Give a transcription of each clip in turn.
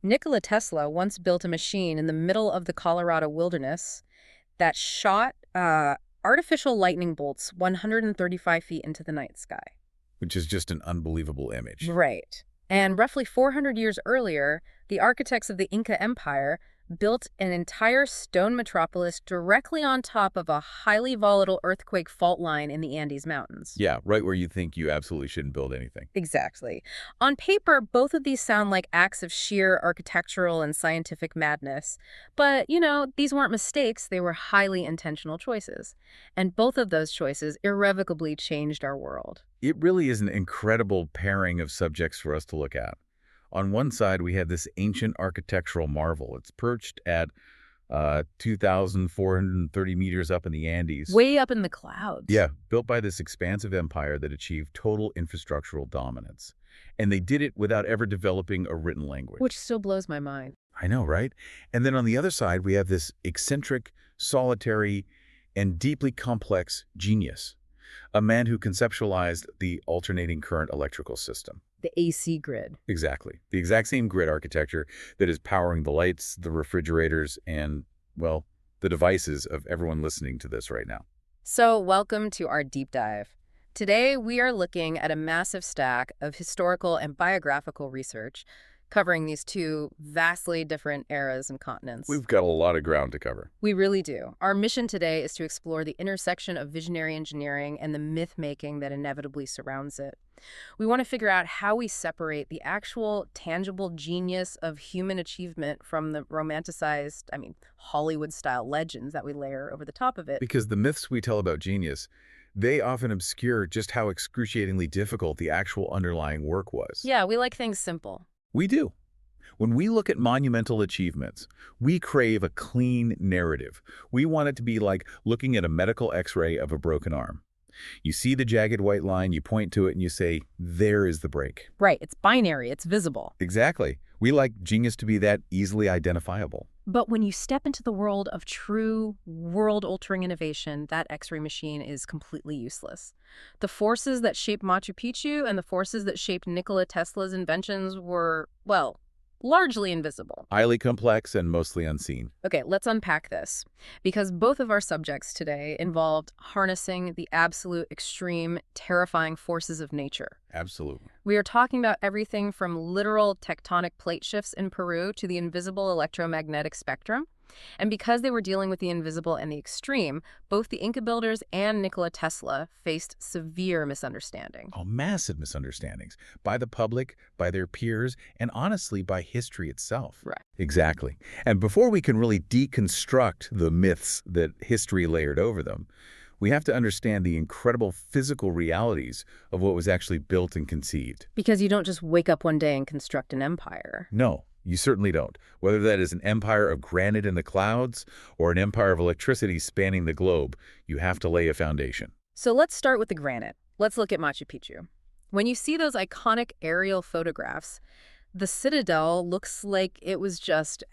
Nikola Tesla once built a machine in the middle of the Colorado wilderness that shot artificial lightning bolts 135 feet into the night sky. Which is just an unbelievable image. Right. And roughly 400 years earlier, the architects of the Inca Empire built an entire stone metropolis directly on top of a highly volatile earthquake fault line in the Andes Mountains. Yeah, right where you think you absolutely shouldn't build anything. Exactly. On paper, both of these sound like acts of sheer architectural and scientific madness. But, these weren't mistakes, they were highly intentional choices. And both of those choices irrevocably changed our world. It really is an incredible pairing of subjects for us to look at. On one side, we have this ancient architectural marvel. It's perched at 2,430 meters up in the Andes. Way up in the clouds. Yeah, built by this expansive empire that achieved total infrastructural dominance. And they did it without ever developing a written language. Which still blows my mind. I know, right? And then on the other side, we have this eccentric, solitary, and deeply complex genius. A man who conceptualized the alternating current electrical system. The AC grid. Exactly. The exact same grid architecture that is powering the lights, the refrigerators, and, well, the devices of everyone listening to this right now. So, welcome to our deep dive. Today, we are looking at a massive stack of historical and biographical research covering these two vastly different eras and continents. We've got a lot of ground to cover. We really do. Our mission today is to explore the intersection of visionary engineering and the myth-making that inevitably surrounds it. We want to figure out how we separate the actual, tangible genius of human achievement from the romanticized, Hollywood-style legends that we layer over the top of it. Because the myths we tell about genius, they often obscure just how excruciatingly difficult the actual underlying work was. Yeah, we like things simple. We do. When we look at monumental achievements, we crave a clean narrative. We want it to be like looking at a medical x-ray of a broken arm. You see the jagged white line, you point to it, and you say, there is the break. Right, it's binary, it's visible. Exactly. We like genius to be that easily identifiable. But when you step into the world of true world-altering innovation, that X-ray machine is completely useless. The forces that shaped Machu Picchu and the forces that shaped Nikola Tesla's inventions were, well, largely invisible. Highly complex and mostly unseen. Okay, let's unpack this. Because both of our subjects today involved harnessing the absolute extreme, terrifying forces of nature. Absolutely. We are talking about everything from literal tectonic plate shifts in Peru to the invisible electromagnetic spectrum. And because they were dealing with the invisible and the extreme, both the Inca builders and Nikola Tesla faced severe misunderstanding. Oh, massive misunderstandings. By the public, by their peers, and honestly, by history itself. Right. Exactly. And before we can really deconstruct the myths that history layered over them, we have to understand the incredible physical realities of what was actually built and conceived. Because you don't just wake up one day and construct an empire. No. You certainly don't. Whether that is an empire of granite in the clouds or an empire of electricity spanning the globe, you have to lay a foundation. So let's start with the granite. Let's look at Machu Picchu. When you see those iconic aerial photographs, the citadel looks like it was just,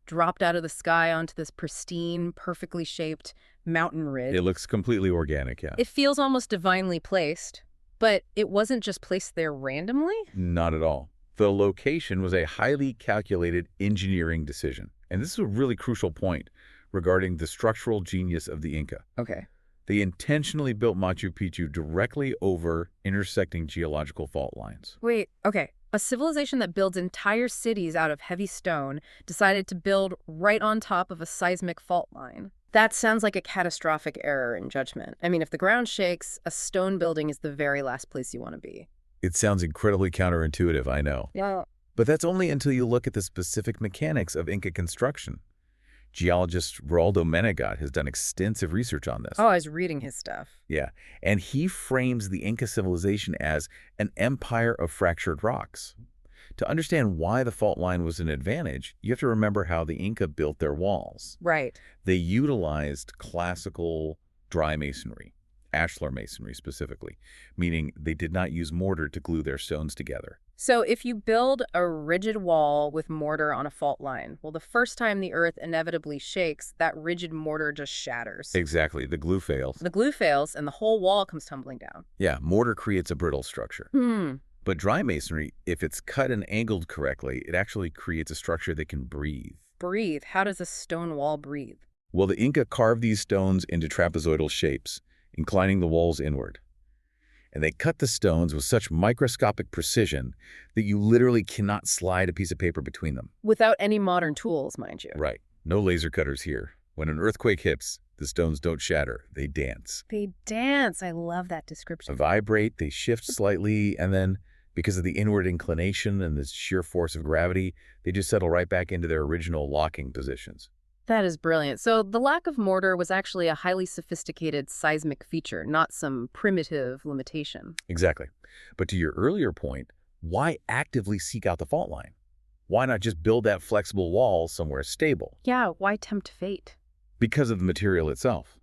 dropped out of the sky onto this pristine, perfectly shaped mountain ridge. It looks completely organic, yeah. It feels almost divinely placed, but it wasn't just placed there randomly? Not at all. The location was a highly calculated engineering decision. And this is a really crucial point regarding the structural genius of the Inca. Okay. They intentionally built Machu Picchu directly over intersecting geological fault lines. Wait, okay. A civilization that builds entire cities out of heavy stone decided to build right on top of a seismic fault line. That sounds like a catastrophic error in judgment. If the ground shakes, a stone building is the very last place you want to be. It sounds incredibly counterintuitive, I know. Yeah. But that's only until you look at the specific mechanics of Inca construction. Geologist Raldo Menegat has done extensive research on this. Oh, I was reading his stuff. Yeah, and he frames the Inca civilization as an empire of fractured rocks. To understand why the fault line was an advantage, you have to remember how the Inca built their walls. Right. They utilized classical dry masonry. Ashlar masonry specifically, meaning they did not use mortar to glue their stones together. So if you build a rigid wall with mortar on a fault line, well, the first time the earth inevitably shakes, that rigid mortar just shatters. Exactly. The glue fails. The glue fails and the whole wall comes tumbling down. Yeah, mortar creates a brittle structure. But dry masonry, if it's cut and angled correctly, it actually creates a structure that can breathe. Breathe. How does a stone wall breathe? Well, the Inca carved these stones into trapezoidal shapes, inclining the walls inward. And they cut the stones with such microscopic precision that you literally cannot slide a piece of paper between them. Without any modern tools, mind you. Right. No laser cutters here. When an earthquake hits, the stones don't shatter. They dance. They dance. I love that They description. vibrate, they shift slightly, and then, because of the inward inclination and the sheer force of gravity, they just settle right back into their original locking positions. That is brilliant. So the lack of mortar was actually a highly sophisticated seismic feature, not some primitive limitation. Exactly. But to your earlier point, why actively seek out the fault line? Why not just build that flexible wall somewhere stable? Yeah, why tempt fate? Because of the material itself.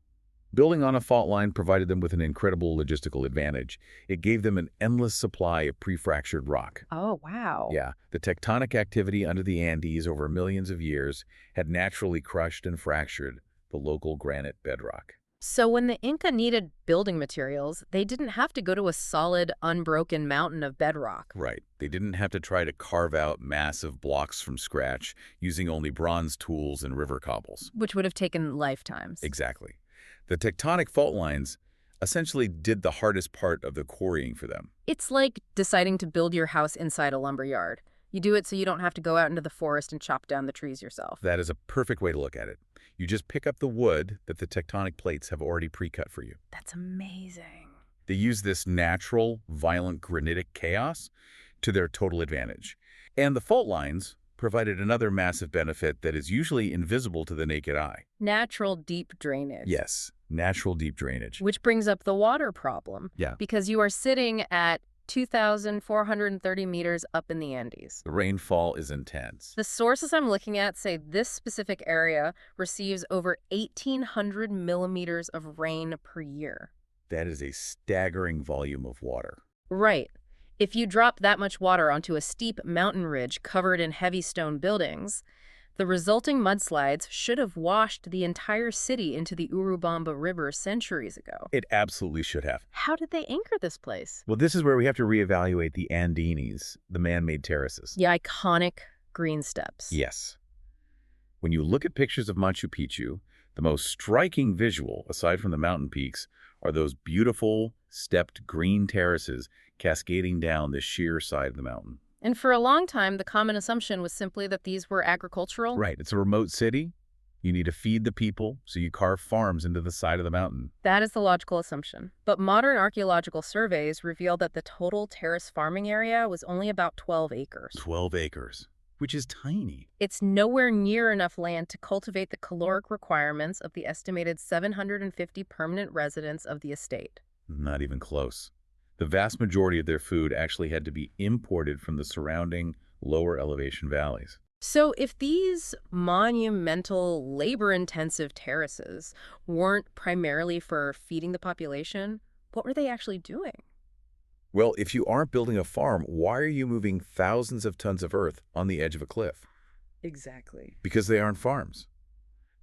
Building on a fault line provided them with an incredible logistical advantage. It gave them an endless supply of pre-fractured rock. Oh, wow. Yeah, the tectonic activity under the Andes over millions of years had naturally crushed and fractured the local granite bedrock. So when the Inca needed building materials, they didn't have to go to a solid, unbroken mountain of bedrock. Right. They didn't have to try to carve out massive blocks from scratch using only bronze tools and river cobbles. Which would have taken lifetimes. Exactly. The tectonic fault lines essentially did the hardest part of the quarrying for them. It's like deciding to build your house inside a lumber yard. You do it so you don't have to go out into the forest and chop down the trees yourself. That is a perfect way to look at it. You just pick up the wood that the tectonic plates have already pre-cut for you. That's amazing. They use this natural, violent granitic chaos to their total advantage. And the fault lines provided another massive benefit that is usually invisible to the naked eye. Natural deep drainage. Yes, natural deep drainage. Which brings up the water problem. Yeah. Because you are sitting at 2,430 meters up in the Andes. The rainfall is intense. The sources I'm looking at say this specific area receives over 1,800 millimeters of rain per year. That is a staggering volume of water. Right. If you drop that much water onto a steep mountain ridge covered in heavy stone buildings, the resulting mudslides should have washed the entire city into the Urubamba River centuries ago. It absolutely should have. How did they anchor this place? Well, this is where we have to reevaluate the Andinis, the man-made terraces. The iconic green steps. Yes. When you look at pictures of Machu Picchu, the most striking visual, aside from the mountain peaks, are those beautiful, stepped green terraces cascading down the sheer side of the mountain. And for a long time, the common assumption was simply that these were agricultural. Right. It's a remote city. You need to feed the people, so you carve farms into the side of the mountain. That is the logical assumption. But modern archaeological surveys reveal that the total terrace farming area was only about 12 acres. 12 acres, which is tiny. It's nowhere near enough land to cultivate the caloric requirements of the estimated 750 permanent residents of the estate. Not even close. The vast majority of their food actually had to be imported from the surrounding lower elevation valleys. So if these monumental, labor-intensive terraces weren't primarily for feeding the population, what were they actually doing? Well, if you aren't building a farm, why are you moving thousands of tons of earth on the edge of a cliff? Exactly. Because they aren't farms.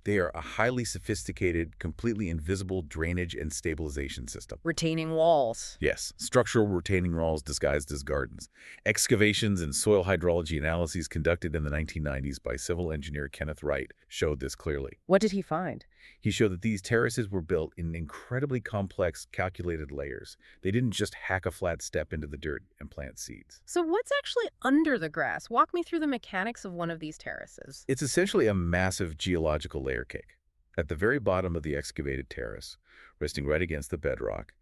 They are a highly sophisticated, completely invisible drainage and stabilization system. Retaining walls. Yes, structural retaining walls disguised as gardens. Excavations and soil hydrology analyses conducted in the 1990s by civil engineer Kenneth Wright showed this clearly. What did he find? He showed that these terraces were built in incredibly complex, calculated layers. They didn't just hack a flat step into the dirt and plant seeds. So what's actually under the grass? Walk me through the mechanics of one of these terraces. It's essentially a massive geological layer cake. At the very bottom of the excavated terrace, resting right against the bedrock,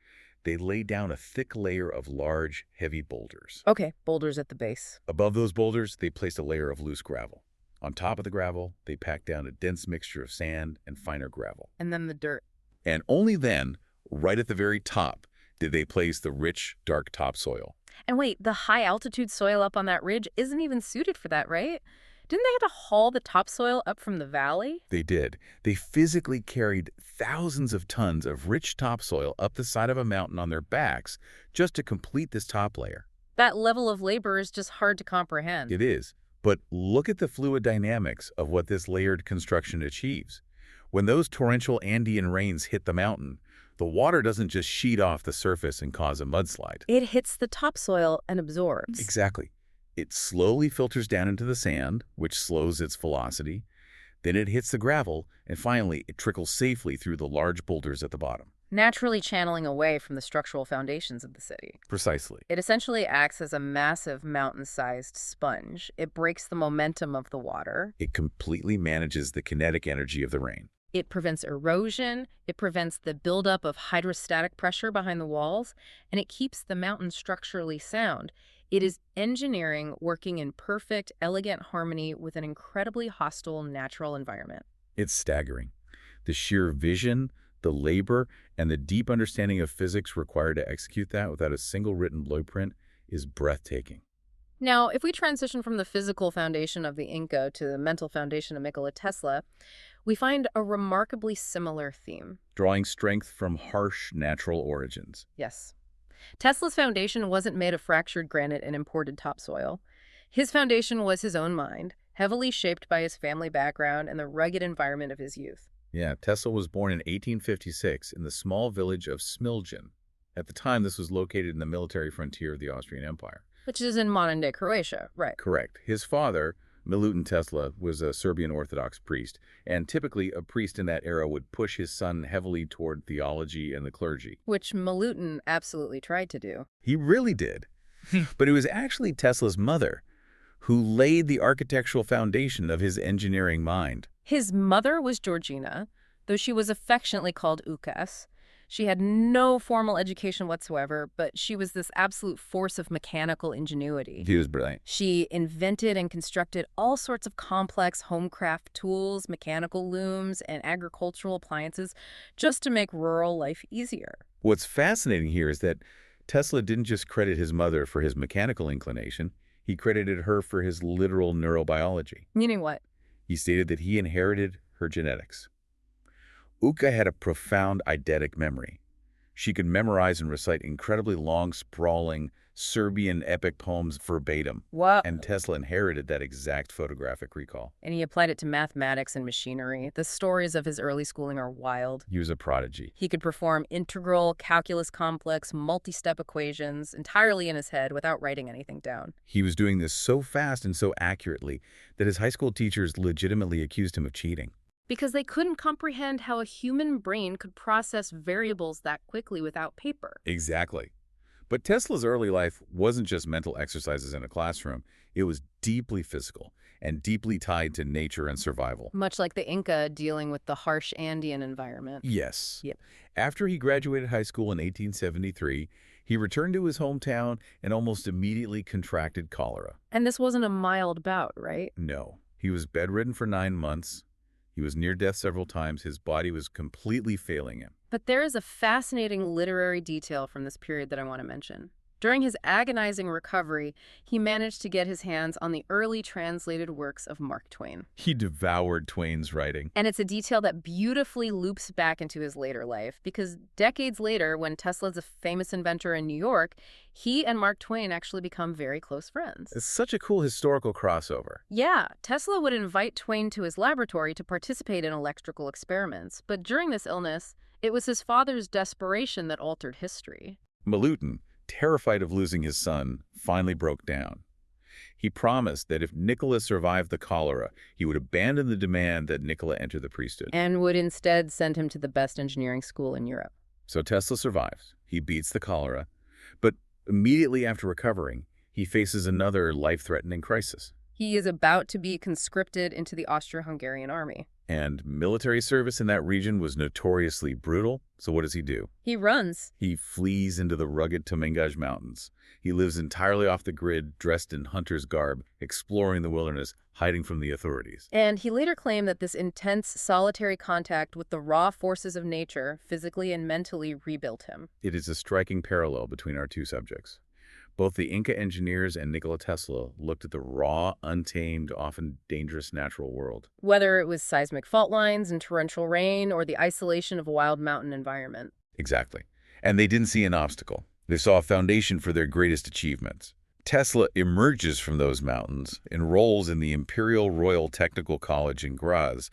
they lay down a thick layer of large, heavy boulders. Okay, boulders at the base. Above those boulders, they placed a layer of loose gravel. On top of the gravel, they packed down a dense mixture of sand and finer gravel. And then the dirt. And only then, right at the very top, did they place the rich, dark topsoil. And wait, the high-altitude soil up on that ridge isn't even suited for that, right? Didn't they have to haul the topsoil up from the valley? They did. They physically carried thousands of tons of rich topsoil up the side of a mountain on their backs just to complete this top layer. That level of labor is just hard to comprehend. It is. But look at the fluid dynamics of what this layered construction achieves. When those torrential Andean rains hit the mountain, The water doesn't just sheet off the surface and cause a mudslide. It hits the topsoil and absorbs. Exactly. It slowly filters down into the sand, which slows its velocity. Then it hits the gravel, and finally, it trickles safely through the large boulders at the bottom. Naturally channeling away from the structural foundations of the city. Precisely. It essentially acts as a massive mountain-sized sponge. It breaks the momentum of the water. It completely manages the kinetic energy of the rain. It prevents erosion, it prevents the buildup of hydrostatic pressure behind the walls, and it keeps the mountain structurally sound. It is engineering working in perfect, elegant harmony with an incredibly hostile natural environment. It's staggering. The sheer vision, the labor, and the deep understanding of physics required to execute that without a single written blueprint is breathtaking. Now, if we transition from the physical foundation of the Inca to the mental foundation of Nikola Tesla, we find a remarkably similar theme. Drawing strength from harsh natural origins. Yes. Tesla's foundation wasn't made of fractured granite and imported topsoil. His foundation was his own mind, heavily shaped by his family background and the rugged environment of his youth. Yeah, Tesla was born in 1856 in the small village of Smiljan. At the time, this was located in the military frontier of the Austrian Empire. Which is in modern-day Croatia, right? Correct. His father, Melchor Tesla, was a Serbian Orthodox priest, and typically a priest in that era would push his son heavily toward theology and the clergy. Which Melchor absolutely tried to do. He really did. But it was actually Tesla's mother who laid the architectural foundation of his engineering mind. His mother was Georgina, though she was affectionately called Ukas. She had no formal education whatsoever, but she was this absolute force of mechanical ingenuity. He was brilliant. She invented and constructed all sorts of complex homecraft tools, mechanical looms, and agricultural appliances just to make rural life easier. What's fascinating here is that Tesla didn't just credit his mother for his mechanical inclination. He credited her for his literal neurobiology. Meaning what? He stated that he inherited her genetics. Uka had a profound eidetic memory. She could memorize and recite incredibly long, sprawling Serbian epic poems verbatim. What? And Tesla inherited that exact photographic recall. And he applied it to mathematics and machinery. The stories of his early schooling are wild. He was a prodigy. He could perform integral, calculus complex, multi-step equations entirely in his head without writing anything down. He was doing this so fast and so accurately that his high school teachers legitimately accused him of cheating. Because they couldn't comprehend how a human brain could process variables that quickly without paper. Exactly. But Tesla's early life wasn't just mental exercises in a classroom. It was deeply physical and deeply tied to nature and survival. Much like the Inca dealing with the harsh Andean environment. Yes. Yep. After he graduated high school in 1873, he returned to his hometown and almost immediately contracted cholera. And this wasn't a mild bout, right? No. He was bedridden for 9 months. He was near death several times. His body was completely failing him. But there is a fascinating literary detail from this period that I want to mention. During his agonizing recovery, he managed to get his hands on the early translated works of Mark Twain. He devoured Twain's writing. And it's a detail that beautifully loops back into his later life, because decades later, when Tesla's a famous inventor in New York, he and Mark Twain actually become very close friends. It's such a cool historical crossover. Yeah, Tesla would invite Twain to his laboratory to participate in electrical experiments, but during this illness, it was his father's desperation that altered history. Melchor, terrified of losing his son, finally broke down. He promised that if Nikola survived the cholera, he would abandon the demand that Nikola enter the priesthood. And would instead send him to the best engineering school in Europe. So Tesla survives. He beats the cholera. But immediately after recovering, he faces another life-threatening crisis. He is about to be conscripted into the Austro-Hungarian army. And military service in that region was notoriously brutal, so what does he do? He runs. He flees into the rugged Tomengaj Mountains. He lives entirely off the grid, dressed in hunter's garb, exploring the wilderness, hiding from the authorities. And he later claimed that this intense, solitary contact with the raw forces of nature, physically and mentally, rebuilt him. It is a striking parallel between our two subjects. Both the Inca engineers and Nikola Tesla looked at the raw, untamed, often dangerous natural world. Whether it was seismic fault lines and torrential rain or the isolation of a wild mountain environment. Exactly. And they didn't see an obstacle. They saw a foundation for their greatest achievements. Tesla emerges from those mountains, enrolls in the Imperial Royal Technical College in Graz,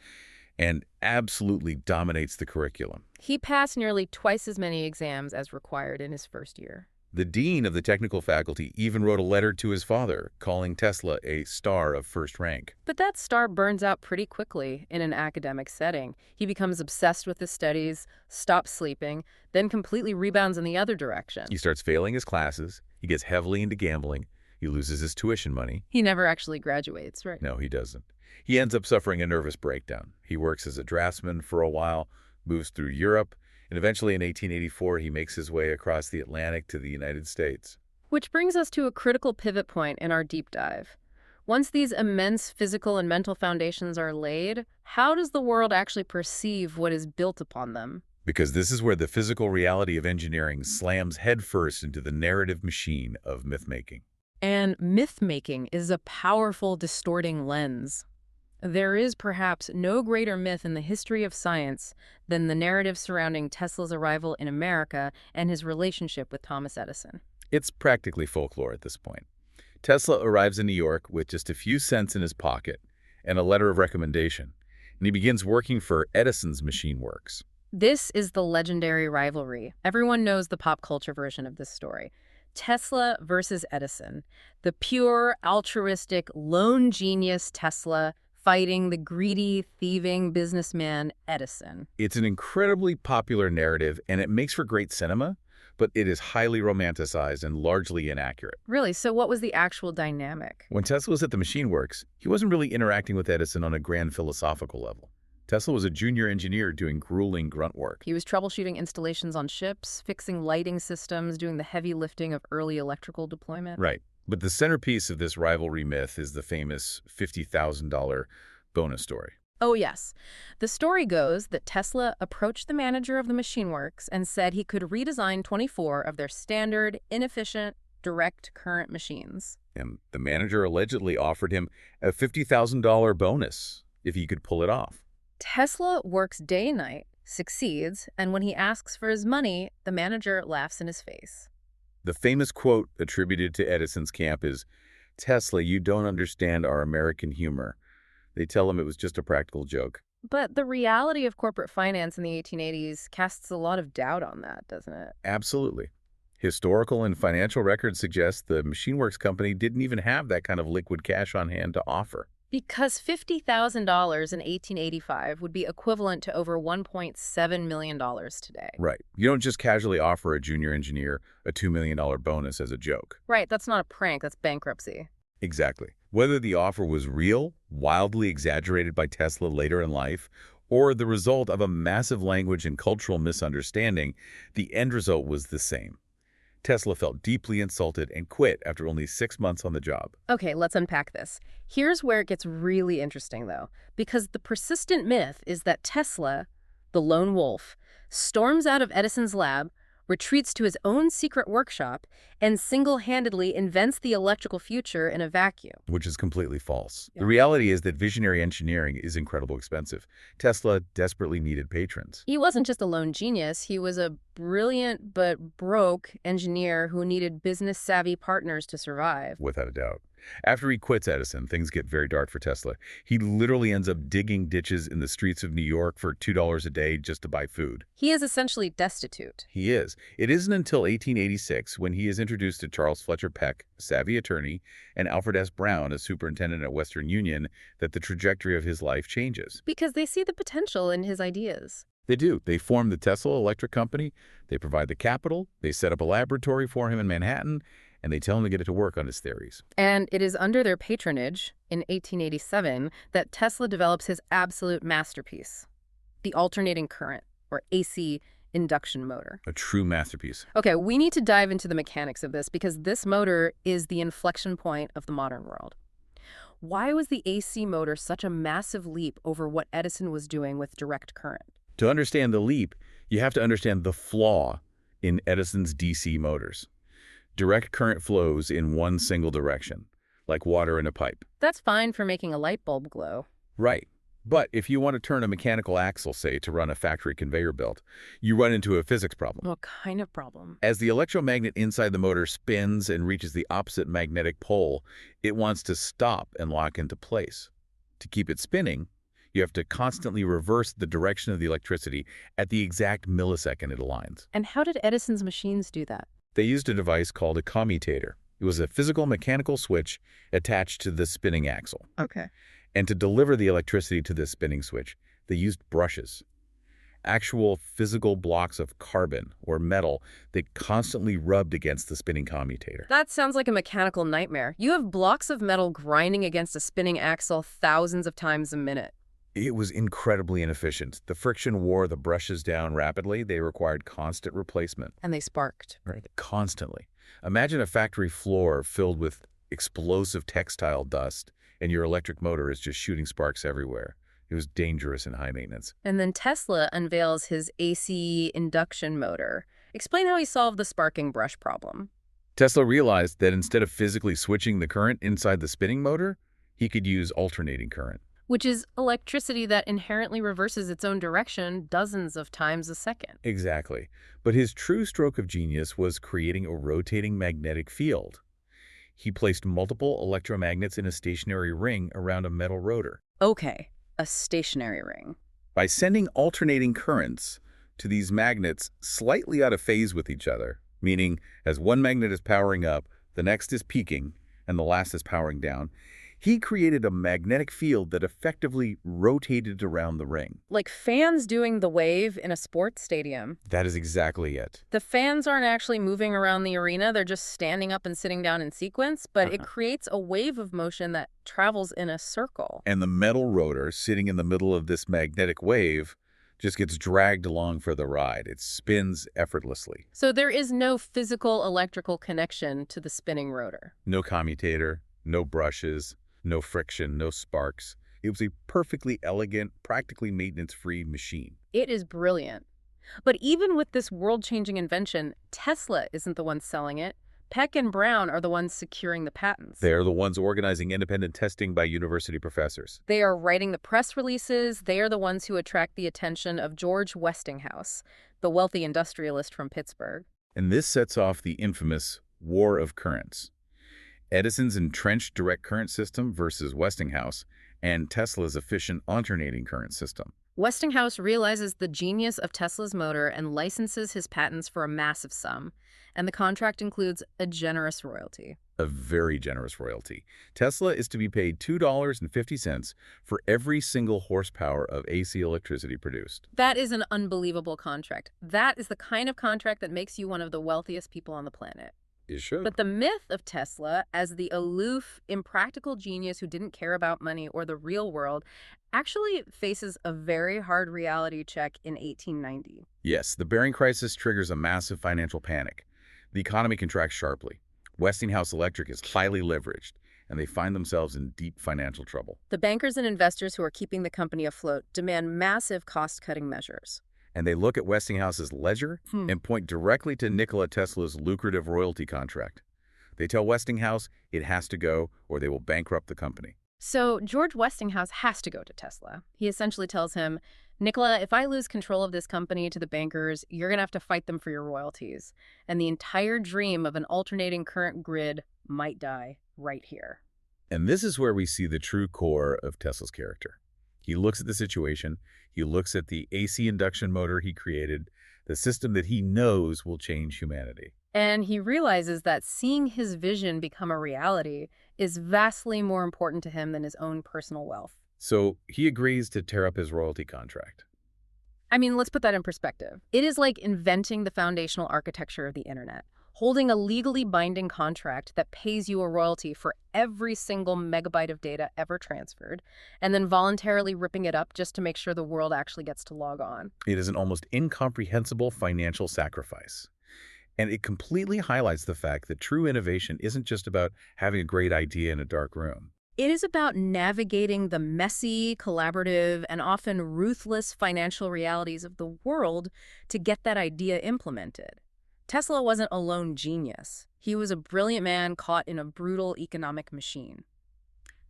and absolutely dominates the curriculum. He passed nearly twice as many exams as required in his first year. The dean of the technical faculty even wrote a letter to his father, calling Tesla a star of first rank. But that star burns out pretty quickly in an academic setting. He becomes obsessed with his studies, stops sleeping, then completely rebounds in the other direction. He starts failing his classes, he gets heavily into gambling, he loses his tuition money. He never actually graduates, right? No, he doesn't. He ends up suffering a nervous breakdown. He works as a draftsman for a while, moves through Europe, and eventually in 1884 he makes his way across the Atlantic to the United States. Which brings us to a critical pivot point in our deep dive. Once these immense physical and mental foundations are laid, how does the world actually perceive what is built upon them? Because this is where the physical reality of engineering slams headfirst into the narrative machine of myth-making. And myth-making is a powerful, distorting lens. There is perhaps no greater myth in the history of science than the narrative surrounding Tesla's arrival in America and his relationship with Thomas Edison. It's practically folklore at this point. Tesla arrives in New York with just a few cents in his pocket and a letter of recommendation, and he begins working for Edison's machine works. This is the legendary rivalry. Everyone knows the pop culture version of this story. Tesla versus Edison. The pure, altruistic, lone genius Tesla fighting the greedy, thieving businessman Edison. It's an incredibly popular narrative, and it makes for great cinema, but it is highly romanticized and largely inaccurate. Really? So what was the actual dynamic? When Tesla was at the machine works, he wasn't really interacting with Edison on a grand philosophical level. Tesla was a junior engineer doing grueling grunt work. He was troubleshooting installations on ships, fixing lighting systems, doing the heavy lifting of early electrical deployment. Right. But the centerpiece of this rivalry myth is the famous $50,000 bonus story. Oh, yes. The story goes that Tesla approached the manager of the machine works and said he could redesign 24 of their standard, inefficient, direct current machines. And the manager allegedly offered him a $50,000 bonus if he could pull it off. Tesla works day and night, succeeds, and when he asks for his money, the manager laughs in his face. The famous quote attributed to Edison's camp is, "Tesla, you don't understand our American humor." They tell him it was just a practical joke. But the reality of corporate finance in the 1880s casts a lot of doubt on that, doesn't it? Absolutely. Historical and financial records suggest the Machine Works company didn't even have that kind of liquid cash on hand to offer. Because $50,000 in 1885 would be equivalent to over $1.7 million today. Right. You don't just casually offer a junior engineer a $2 million bonus as a joke. Right, that's not a prank, that's bankruptcy. Exactly. Whether the offer was real, wildly exaggerated by Tesla later in life, or the result of a massive language and cultural misunderstanding, the end result was the same. Tesla felt deeply insulted and quit after only 6 months on the job. Okay, let's unpack this. Here's where it gets really interesting, though, because the persistent myth is that Tesla, the lone wolf, storms out of Edison's lab, retreats to his own secret workshop, and single-handedly invents the electrical future in a vacuum. Which is completely false. Yeah. The reality is that visionary engineering is incredibly expensive. Tesla desperately needed patrons. He wasn't just a lone genius, he was a brilliant but broke engineer who needed business-savvy partners to survive. Without a doubt. After he quits Edison, things get very dark for Tesla. He literally ends up digging ditches in the streets of New York for $2 a day just to buy food. He is essentially destitute. He is. It isn't until 1886 when he is introduced to Charles Fletcher Peck, a savvy attorney, and Alfred S. Brown, a superintendent at Western Union, that the trajectory of his life changes. Because they see the potential in his ideas. They do. They form the Tesla Electric Company, they provide the capital, they set up a laboratory for him in Manhattan, and they tell him to get it to work on his theories. And it is under their patronage, in 1887, that Tesla develops his absolute masterpiece, the alternating current, or AC, induction motor. A true masterpiece. Okay, we need to dive into the mechanics of this because this motor is the inflection point of the modern world. Why was the AC motor such a massive leap over what Edison was doing with direct current? To understand the leap, you have to understand the flaw in Edison's DC motors. Direct current flows in one single direction, like water in a pipe. That's fine for making a light bulb glow. Right. But if you want to turn a mechanical axle, say, to run a factory conveyor belt, you run into a physics problem. What kind of problem? As the electromagnet inside the motor spins and reaches the opposite magnetic pole, it wants to stop and lock into place. To keep it spinning, You have to constantly reverse the direction of the electricity at the exact millisecond it aligns. And how did Edison's machines do that? They used a device called a commutator. It was a physical mechanical switch attached to the spinning axle. Okay. And to deliver the electricity to this spinning switch, they used brushes. Actual physical blocks of carbon or metal that constantly rubbed against the spinning commutator. That sounds like a mechanical nightmare. You have blocks of metal grinding against a spinning axle thousands of times a minute. It was incredibly inefficient. The friction wore the brushes down rapidly. They required constant replacement. And they sparked. Right. Constantly. Imagine a factory floor filled with explosive textile dust, and your electric motor is just shooting sparks everywhere. It was dangerous and high maintenance. And then Tesla unveils his AC induction motor. Explain how he solved the sparking brush problem. Tesla realized that instead of physically switching the current inside the spinning motor, he could use alternating current. Which is electricity that inherently reverses its own direction dozens of times a second. Exactly. But his true stroke of genius was creating a rotating magnetic field. He placed multiple electromagnets in a stationary ring around a metal rotor. Okay, a stationary ring. By sending alternating currents to these magnets slightly out of phase with each other, meaning as one magnet is powering up, the next is peaking, and the last is powering down, he created a magnetic field that effectively rotated around the ring. Like fans doing the wave in a sports stadium. That is exactly it. The fans aren't actually moving around the arena, they're just standing up and sitting down in sequence, but it creates a wave of motion that travels in a circle. And the metal rotor sitting in the middle of this magnetic wave just gets dragged along for the ride. It spins effortlessly. So there is no physical electrical connection to the spinning rotor. No commutator, no brushes, no friction, no sparks. It was a perfectly elegant, practically maintenance-free machine. It is brilliant. But even with this world-changing invention, Tesla isn't the one selling it. Peck and Brown are the ones securing the patents. They are the ones organizing independent testing by university professors. They are writing the press releases. They are the ones who attract the attention of George Westinghouse, the wealthy industrialist from Pittsburgh. And this sets off the infamous War of Currents. Edison's entrenched direct current system versus Westinghouse, and Tesla's efficient alternating current system. Westinghouse realizes the genius of Tesla's motor and licenses his patents for a massive sum, and the contract includes a generous royalty. A very generous royalty. Tesla is to be paid $2.50 for every single horsepower of AC electricity produced. That is an unbelievable contract. That is the kind of contract that makes you one of the wealthiest people on the planet. It should. But the myth of Tesla as the aloof, impractical genius who didn't care about money or the real world actually faces a very hard reality check in 1890. Yes, the bearing crisis triggers a massive financial panic. The economy contracts sharply. Westinghouse Electric is highly leveraged, and they find themselves in deep financial trouble. The bankers and investors who are keeping the company afloat demand massive cost-cutting measures. And they look at Westinghouse's ledger and point directly to Nikola Tesla's lucrative royalty contract. They tell Westinghouse it has to go or they will bankrupt the company. So George Westinghouse has to go to Tesla. He essentially tells him, Nikola, if I lose control of this company to the bankers, you're going to have to fight them for your royalties. And the entire dream of an alternating current grid might die right here. And this is where we see the true core of Tesla's character. He looks at the situation, he looks at the AC induction motor he created, the system that he knows will change humanity. And he realizes that seeing his vision become a reality is vastly more important to him than his own personal wealth. So he agrees to tear up his royalty contract. I mean, let's put that in perspective. It is like inventing the foundational architecture of the internet, holding a legally binding contract that pays you a royalty for every single megabyte of data ever transferred, and then voluntarily ripping it up just to make sure the world actually gets to log on. It is an almost incomprehensible financial sacrifice. And it completely highlights the fact that true innovation isn't just about having a great idea in a dark room. It is about navigating the messy, collaborative, and often ruthless financial realities of the world to get that idea implemented. Tesla wasn't a lone genius. He was a brilliant man caught in a brutal economic machine.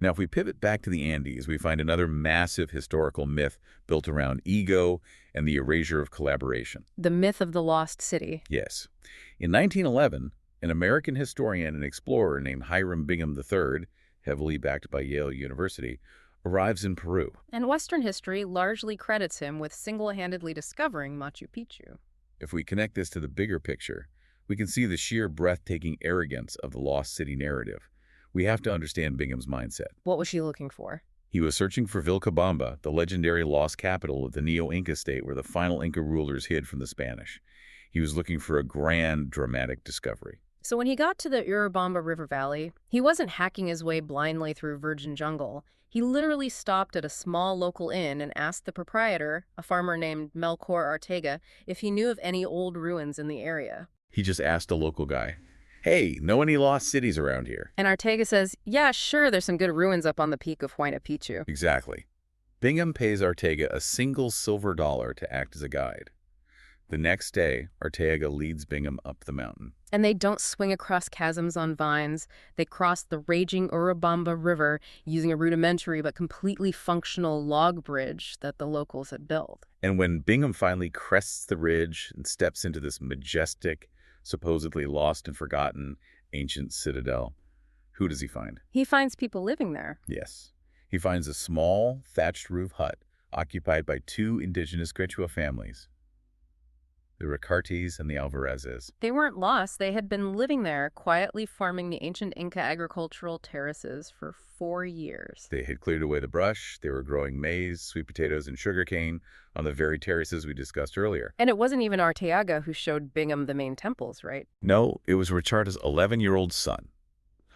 Now, if we pivot back to the Andes, we find another massive historical myth built around ego and the erasure of collaboration. The myth of the lost city. Yes. In 1911, an American historian and explorer named Hiram Bingham III, heavily backed by Yale University, arrives in Peru. And Western history largely credits him with single-handedly discovering Machu Picchu. If we connect this to the bigger picture, we can see the sheer breathtaking arrogance of the lost city narrative. We have to understand Bingham's mindset. What was she looking for? He was searching for Vilcabamba, the legendary lost capital of the Neo-Inca state where the final Inca rulers hid from the Spanish. He was looking for a grand, dramatic discovery. So when he got to the Urubamba River Valley, he wasn't hacking his way blindly through virgin jungle. He literally stopped at a small local inn and asked the proprietor, a farmer named Melchor Arteaga, if he knew of any old ruins in the area. He just asked a local guy, "Hey, know any lost cities around here?" And Arteaga says, yeah, sure, there's some good ruins up on the peak of Huayna Picchu. Exactly. Bingham pays Arteaga a single silver dollar to act as a guide. The next day, Arteaga leads Bingham up the mountain. And they don't swing across chasms on vines. They cross the raging Urubamba River using a rudimentary but completely functional log bridge that the locals had built. And when Bingham finally crests the ridge and steps into this majestic, supposedly lost and forgotten ancient citadel, who does he find? He finds people living there. Yes. He finds a small, thatched roof hut occupied by two indigenous Quechua families, the Ricartes and the Alvarezes. They weren't lost. They had been living there, quietly farming the ancient Inca agricultural terraces for 4 years. They had cleared away the brush. They were growing maize, sweet potatoes, and sugarcane on the very terraces we discussed earlier. And it wasn't even Arteaga who showed Bingham the main temples, right? No, it was Richarda's 11-year-old son,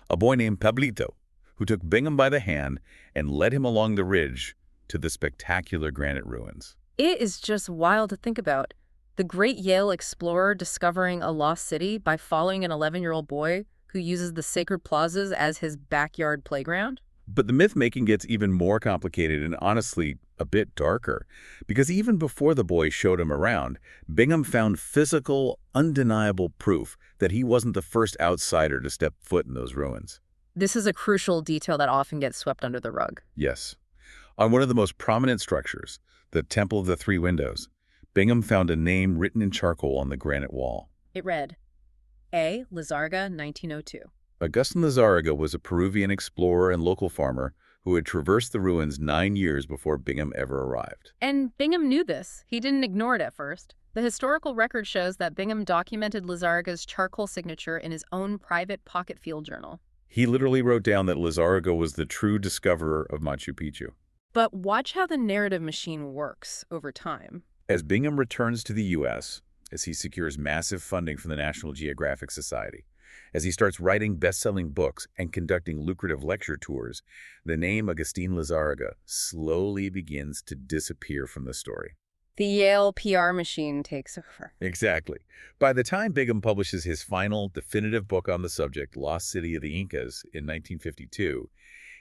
a boy named Pablito, who took Bingham by the hand and led him along the ridge to the spectacular granite ruins. It is just wild to think about. The great Yale explorer discovering a lost city by following an 11-year-old boy who uses the sacred plazas as his backyard playground? But the myth-making gets even more complicated and honestly a bit darker, because even before the boy showed him around, Bingham found physical, undeniable proof that he wasn't the first outsider to step foot in those ruins. This is a crucial detail that often gets swept under the rug. Yes. On one of the most prominent structures, the Temple of the Three Windows, Bingham found a name written in charcoal on the granite wall. It read, A. Lizarga, 1902. Agustin Lizarraga was a Peruvian explorer and local farmer who had traversed the ruins 9 years before Bingham ever arrived. And Bingham knew this. He didn't ignore it at first. The historical record shows that Bingham documented Lizarraga's charcoal signature in his own private pocket field journal. He literally wrote down that Lizarraga was the true discoverer of Machu Picchu. But watch how the narrative machine works over time. As Bingham returns to the U.S., as he secures massive funding from the National Geographic Society, as he starts writing best-selling books and conducting lucrative lecture tours, the name Agustin Lizarraga slowly begins to disappear from the story. The Yale PR machine takes over. Exactly. By the time Bingham publishes his final, definitive book on the subject, Lost City of the Incas, in 1952,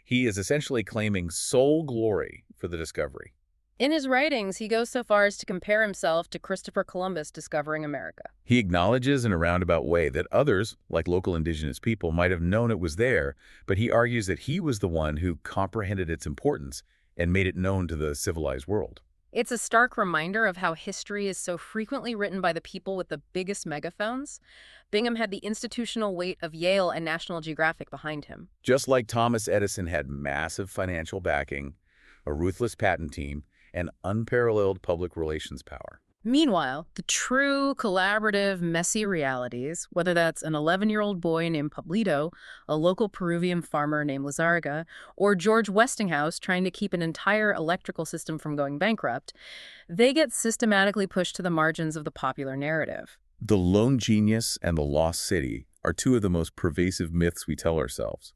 he is essentially claiming sole glory for the discovery. In his writings, he goes so far as to compare himself to Christopher Columbus discovering America. He acknowledges in a roundabout way that others, like local indigenous people, might have known it was there, but he argues that he was the one who comprehended its importance and made it known to the civilized world. It's a stark reminder of how history is so frequently written by the people with the biggest megaphones. Bingham had the institutional weight of Yale and National Geographic behind him. Just like Thomas Edison had massive financial backing, a ruthless patent team, and unparalleled public relations power. Meanwhile, the true, collaborative, messy realities, whether that's an 11-year-old boy named Pablito, a local Peruvian farmer named Lizarraga, or George Westinghouse trying to keep an entire electrical system from going bankrupt, they get systematically pushed to the margins of the popular narrative. The lone genius and the lost city are two of the most pervasive myths we tell ourselves.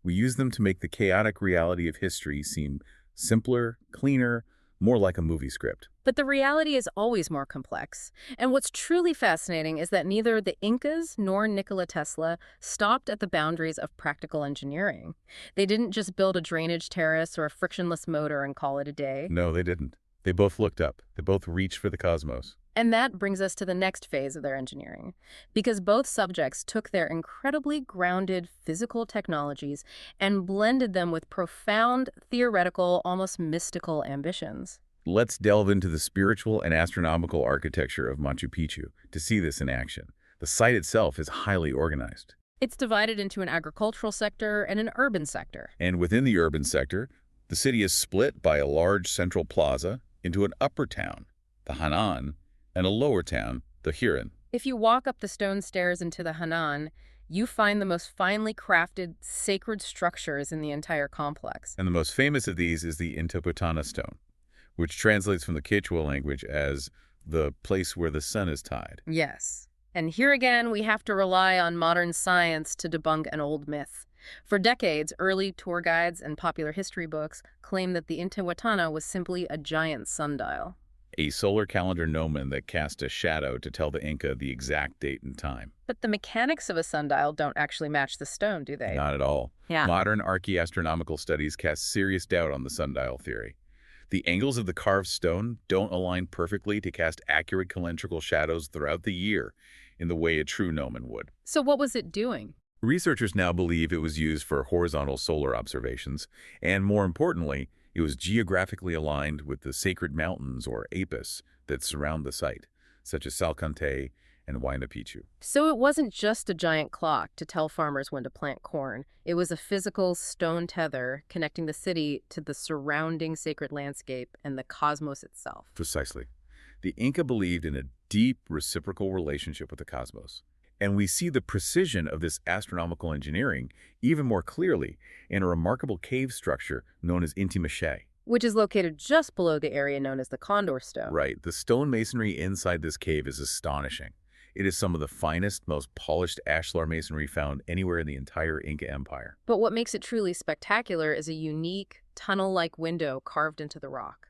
We use them to make the chaotic reality of history seem simpler, cleaner, more like a movie script. But the reality is always more complex. And what's truly fascinating is that neither the Incas nor Nikola Tesla stopped at the boundaries of practical engineering. They didn't just build a drainage terrace or a frictionless motor and call it a day. No, they didn't. They both looked up. They both reached for the cosmos. And that brings us to the next phase of their engineering, because both subjects took their incredibly grounded physical technologies and blended them with profound, theoretical, almost mystical ambitions. Let's delve into the spiritual and astronomical architecture of Machu Picchu to see this in action. The site itself is highly organized. It's divided into an agricultural sector and an urban sector. And within the urban sector, The city is split by a large central plaza into an upper town, the Hanan, and a lower town, the Hiram. If you walk up the stone stairs into the Hanan, you find the most finely crafted, sacred structures in the entire complex. And the most famous of these is the Intopotana stone, which translates from the Quechua language as the place where the sun is tied. Yes. And here again, we have to rely on modern science to debunk an old myth. For decades, early tour guides and popular history books claimed that the Intihuatana was simply a giant sundial. A solar calendar gnomon that cast a shadow to tell the Inca the exact date and time. But the mechanics of a sundial don't actually match the stone, do they? Not at all. Yeah. Modern archaeastronomical studies cast serious doubt on the sundial theory. The angles of the carved stone don't align perfectly to cast accurate calendrical shadows throughout the year in the way a true gnomon would. So what was it doing? Researchers now believe it was used for horizontal solar observations, and more importantly, it was geographically aligned with the sacred mountains, or apis, that surround the site, such as Salcantay and Machu Picchu. So it wasn't just a giant clock to tell farmers when to plant corn. It was a physical stone tether connecting the city to the surrounding sacred landscape and the cosmos itself. Precisely. The Inca believed in a deep reciprocal relationship with the cosmos. And we see the precision of this astronomical engineering even more clearly in a remarkable cave structure known as Inti Mache. Which is located just below the area known as the Condor Stone. Right. The stone masonry inside this cave is astonishing. It is some of the finest, most polished ashlar masonry found anywhere in the entire Inca Empire. But what makes it truly spectacular is a unique, tunnel-like window carved into the rock.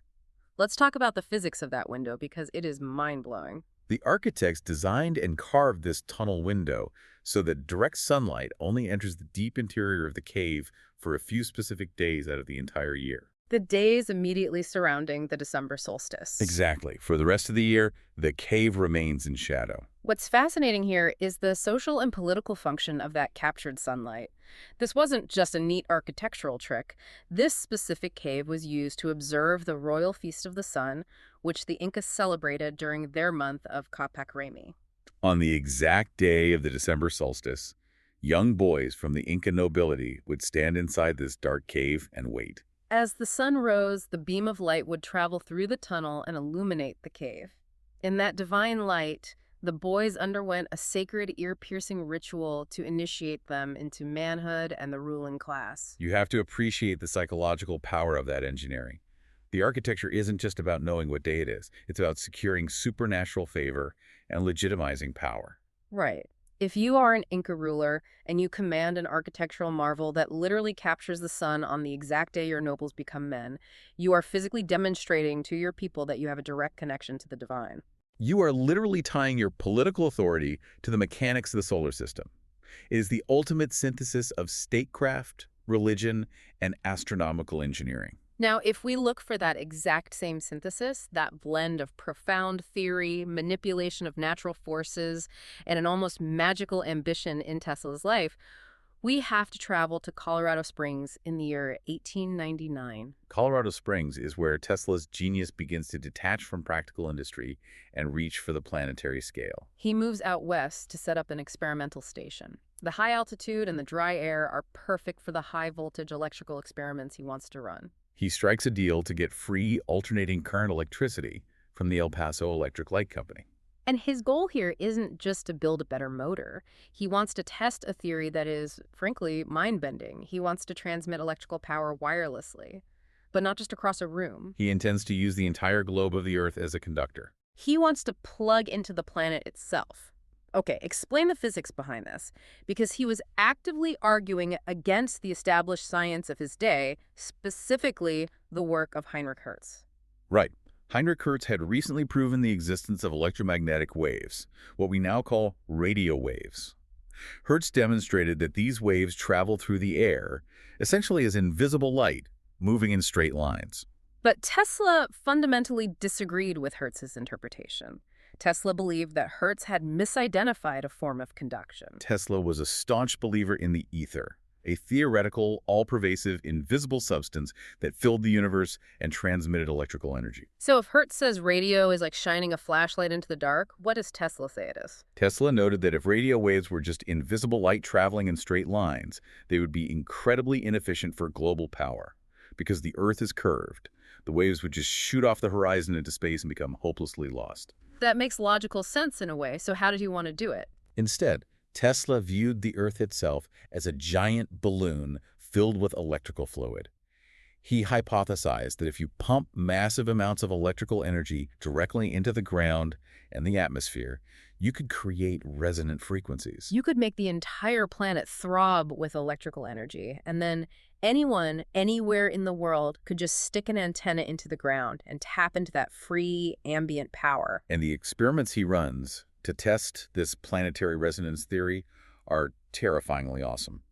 Let's talk about the physics of that window because it is mind-blowing. The architects designed and carved this tunnel window so that direct sunlight only enters the deep interior of the cave for a few specific days out of the entire year. The days immediately surrounding the December solstice. Exactly. For the rest of the year, the cave remains in shadow. What's fascinating here is the social and political function of that captured sunlight. This wasn't just a neat architectural trick. This specific cave was used to observe the royal feast of the sun, which the Incas celebrated during their month of Capac Remi. On the exact day of the December solstice, young boys from the Inca nobility would stand inside this dark cave and wait. As the sun rose, the beam of light would travel through the tunnel and illuminate the cave. In that divine light, the boys underwent a sacred, ear-piercing ritual to initiate them into manhood and the ruling class. You have to appreciate the psychological power of that engineering. The architecture isn't just about knowing what day it is. It's about securing supernatural favor and legitimizing power. Right. If you are an Inca ruler and you command an architectural marvel that literally captures the sun on the exact day your nobles become men, you are physically demonstrating to your people that you have a direct connection to the divine. You are literally tying your political authority to the mechanics of the solar system. It is the ultimate synthesis of statecraft, religion, and astronomical engineering. Now, if we look for that exact same synthesis, that blend of profound theory, manipulation of natural forces, and an almost magical ambition in Tesla's life, we have to travel to Colorado Springs in the year 1899. Colorado Springs is where Tesla's genius begins to detach from practical industry and reach for the planetary scale. He moves out west to set up an experimental station. The high altitude and the dry air are perfect for the high-voltage electrical experiments he wants to run. He strikes a deal to get free alternating current electricity from the El Paso Electric Light Company. And his goal here isn't just to build a better motor. He wants to test a theory that is, frankly, mind-bending. He wants to transmit electrical power wirelessly, but not just across a room. He intends to use the entire globe of the Earth as a conductor. He wants to plug into the planet itself. Okay, explain the physics behind this, because he was actively arguing against the established science of his day, specifically the work of Heinrich Hertz. Right. Heinrich Hertz had recently proven the existence of electromagnetic waves, what we now call radio waves. Hertz demonstrated that these waves travel through the air, essentially as invisible light, moving in straight lines. But Tesla fundamentally disagreed with Hertz's interpretation. Tesla believed that Hertz had misidentified a form of conduction. Tesla was a staunch believer in the ether, a theoretical, all-pervasive, invisible substance that filled the universe and transmitted electrical energy. So if Hertz says radio is like shining a flashlight into the dark, what does Tesla say it is? Tesla noted that if radio waves were just invisible light traveling in straight lines, they would be incredibly inefficient for global power. because the Earth is curved. The waves would just shoot off the horizon into space and become hopelessly lost. That makes logical sense in a way, so how did he want to do it? Instead, Tesla viewed the Earth itself as a giant balloon filled with electrical fluid. He hypothesized that if you pump massive amounts of electrical energy directly into the ground and the atmosphere, you could create resonant frequencies. You could make the entire planet throb with electrical energy, and then anyone, anywhere in the world could just stick an antenna into the ground and tap into that free ambient power. And the experiments he runs to test this planetary resonance theory are terrifyingly awesome.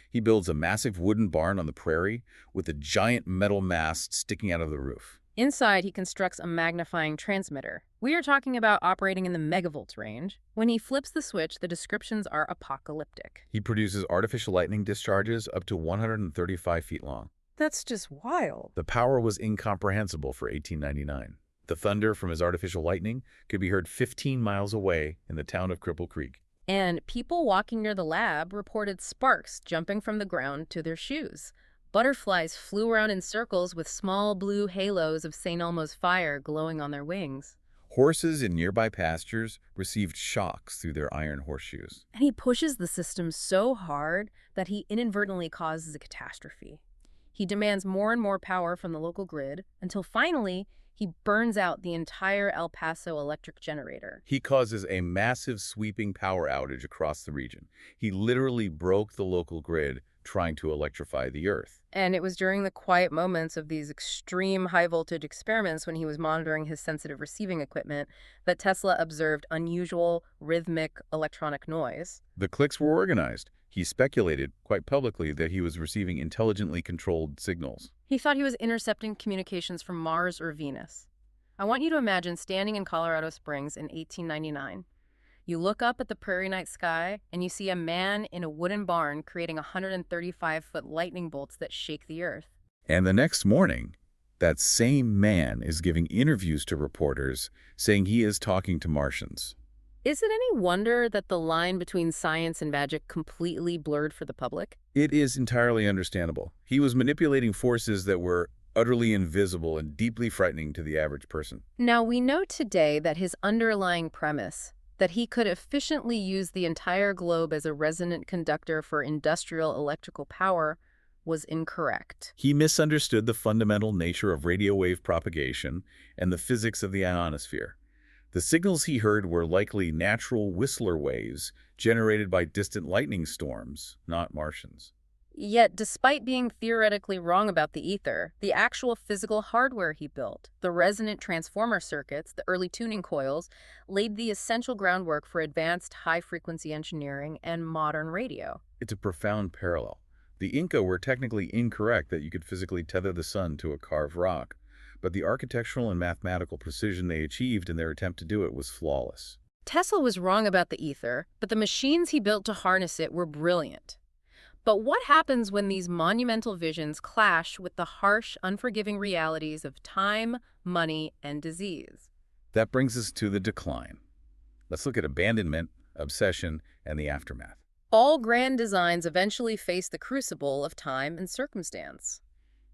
He builds a massive wooden barn on the prairie with a giant metal mast sticking out of the roof. Inside, he constructs a magnifying transmitter. We are talking about operating in the megavolts range. When he flips the switch, the descriptions are apocalyptic. He produces artificial lightning discharges up to 135 feet long. That's just wild. The power was incomprehensible for 1899. The thunder from his artificial lightning could be heard 15 miles away in the town of Cripple Creek. And people walking near the lab reported sparks jumping from the ground to their shoes. Butterflies flew around in circles with small blue halos of St. Elmo's fire glowing on their wings. Horses in nearby pastures received shocks through their iron horseshoes. And he pushes the system so hard that he inadvertently causes a catastrophe. He demands more and more power from the local grid until finally he burns out the entire El Paso electric generator. He causes a massive sweeping power outage across the region. He literally broke the local grid trying to electrify the Earth. And it was during the quiet moments of these extreme high-voltage experiments when he was monitoring his sensitive receiving equipment that Tesla observed unusual, rhythmic electronic noise. The clicks were organized. He speculated, quite publicly, that he was receiving intelligently controlled signals. He thought he was intercepting communications from Mars or Venus. I want you to imagine standing in Colorado Springs in 1899. You look up at the prairie night sky, and you see a man in a wooden barn creating 135-foot lightning bolts that shake the Earth. And the next morning, that same man is giving interviews to reporters, saying he is talking to Martians. Is it any wonder that the line between science and magic completely blurred for the public? It is entirely understandable. He was manipulating forces that were utterly invisible and deeply frightening to the average person. Now, we know today that his underlying premise, that he could efficiently use the entire globe as a resonant conductor for industrial electrical power, was incorrect. He misunderstood the fundamental nature of radio wave propagation and the physics of the ionosphere. The signals he heard were likely natural Whistler waves generated by distant lightning storms, not Martians. Yet, despite being theoretically wrong about the ether, the actual physical hardware he built, the resonant transformer circuits, the early tuning coils, laid the essential groundwork for advanced high-frequency engineering and modern radio. It's a profound parallel. The Inca were technically incorrect that you could physically tether the sun to a carved rock, but the architectural and mathematical precision they achieved in their attempt to do it was flawless. Tesla was wrong about the ether, but the machines he built to harness it were brilliant. But what happens when these monumental visions clash with the harsh, unforgiving realities of time, money, and disease? That brings us to the decline. Let's look at abandonment, obsession, and the aftermath. All grand designs eventually face the crucible of time and circumstance.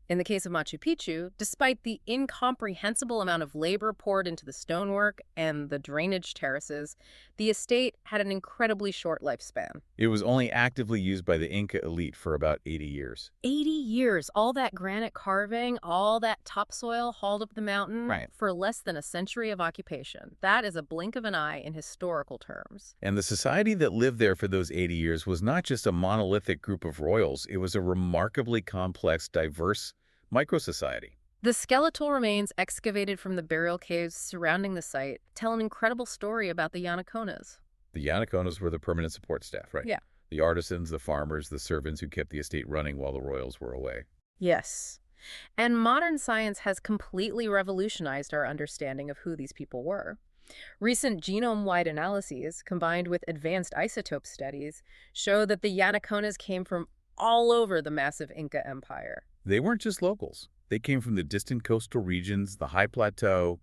In the case of Machu Picchu, despite the incomprehensible amount of labor poured into the stonework and the drainage terraces, the estate had an incredibly short lifespan. It was only actively used by the Inca elite for about 80 years. 80 years, all that granite carving, all that topsoil hauled up the mountain for less than a century of occupation. That is a blink of an eye in historical terms. And the society that lived there for those 80 years was not just a monolithic group of royals, it was a remarkably complex, diverse microsociety. The skeletal remains excavated from the burial caves surrounding the site tell an incredible story about the Yanaconas. The Yanaconas were the permanent support staff, right? Yeah. The artisans, the farmers, the servants who kept the estate running while the royals were away. Yes. And modern science has completely revolutionized our understanding of who these people were. Recent genome-wide analyses, combined with advanced isotope studies, show that the Yanaconas came from all over the massive Inca Empire. They weren't just locals. They came from the distant coastal regions, the high plateau,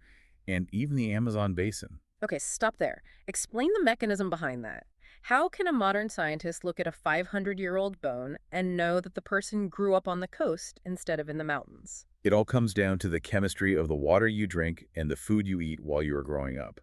and even the Amazon basin. Okay, stop there. Explain the mechanism behind that. How can a modern scientist look at a 500-year-old bone and know that the person grew up on the coast instead of in the mountains? It all comes down to the chemistry of the water you drink and the food you eat while you are growing up.